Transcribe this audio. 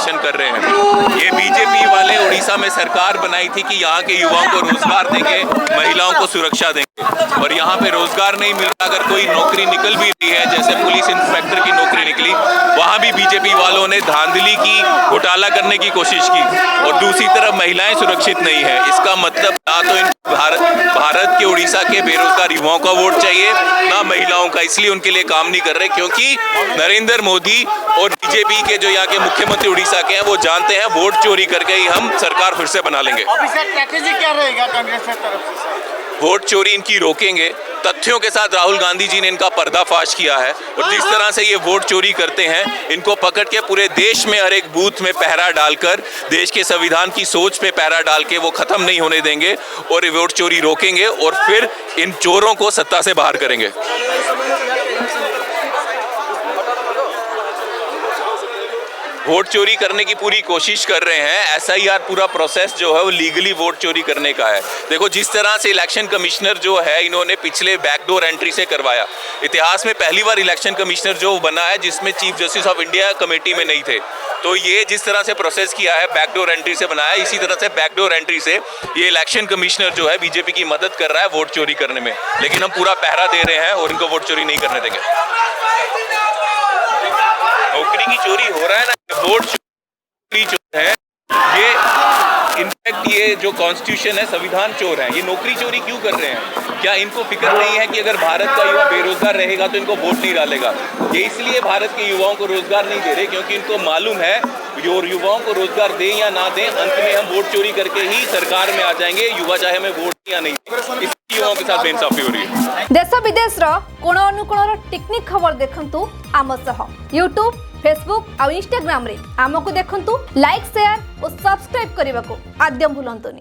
प्रदर्शन कर रहे हैं। ये बीजेपी वाले उड़ीसा में सरकार बनाई थी कि यहाँ के युवाओं को रोजगार देंगे, महिलाओं को सुरक्षा देंगे, और यहाँ पे रोजगार नहीं मिल रहा। अगर कोई नौकरी निकल भी रही है, जैसे पुलिस इंस्पेक्टर की नौकरी निकली, वहाँ भी बीजेपी वालों ने धांधली की, घोटाला करने की कोशिश की, और दूसरी तरफ महिलाएं सुरक्षित नहीं है। इसका मतलब ना तो इन भारत के उड़ीसा के बेरोजगार युवाओं का वोट चाहिए, ना महिलाओं का। इसलिए उनके लिए काम नहीं कर रहे, क्योंकि नरेंद्र मोदी और बीजेपी के जो यहाँ के मुख्यमंत्री उड़ीसा के हैं, वो जानते हैं वोट चोरी करके ही हम सरकार फिर से बना लेंगे। अभी सर स्ट्रैटेजी क्या रहेगा कांग्रेस की तरफ से? वोट चोरी इनकी रोकेंगे। तथ्यों के साथ राहुल गांधी जी ने इनका पर्दाफाश किया है, और जिस तरह से ये वोट चोरी करते हैं, इनको पकड़ के पूरे देश में हर एक बूथ में पहरा डालकर, देश के संविधान की सोच पे पहरा डाल के वो खत्म नहीं होने देंगे, और ये वोट चोरी रोकेंगे, और फिर इन चोरों को सत्ता से बाहर करेंगे। वोट चोरी करने की पूरी कोशिश कर रहे हैं। एसआईआर पूरा प्रोसेस जो है वो लीगली वोट चोरी करने का है। देखो, जिस तरह से इलेक्शन कमिश्नर जो है, इन्होंने पिछले बैकडोर एंट्री से करवाया। इतिहास में पहली बार इलेक्शन कमिश्नर जो बना है जिसमें chief justice of India committee में नहीं थे। तो ये जिस तरह से प्रोसेस किया है, बैकडोर एंट्री से बनाया, इसी तरह से बैकडोर एंट्री से ये इलेक्शन कमिश्नर जो है बीजेपी की मदद कर रहा है वोट चोरी करने में। लेकिन हम पूरा पहरा दे रहे हैं और इनको वोट चोरी नहीं करने देंगे। नौकरी की चोरी हो रहा है ना, वोट चोरी चोर है ये। इनफैक्ट ये जो कॉन्स्टिट्यूशन है, संविधान चोर है। ये नौकरी चोरी क्यों कर रहे हैं? क्या इनको फिक्र नहीं है कि अगर भारत का युवा बेरोजगार रहेगा तो इनको वोट नहीं डालेगा? ये इसलिए भारत के युवाओं को रोजगार नहीं दे रहे, क्योंकि इनको मालूम है युवाओं को रोजगार दें या ना दें, अंत में हम वोट चोरी करके ही सरकार में आ जाएंगे। युवा चाहे हमें वोट या नहीं, इस युवाओं के साथ बेइंसाफी हो रही है। देश विदेश कोण अनुकोण टेक्निक खबर देखंतु आम सह यूट्यूब, फेसबुक और इंस्टाग्राम रे आमको देखंतु। लाइक, शेयर और सब्सक्राइब करने को आद्यम भूलंतुनि।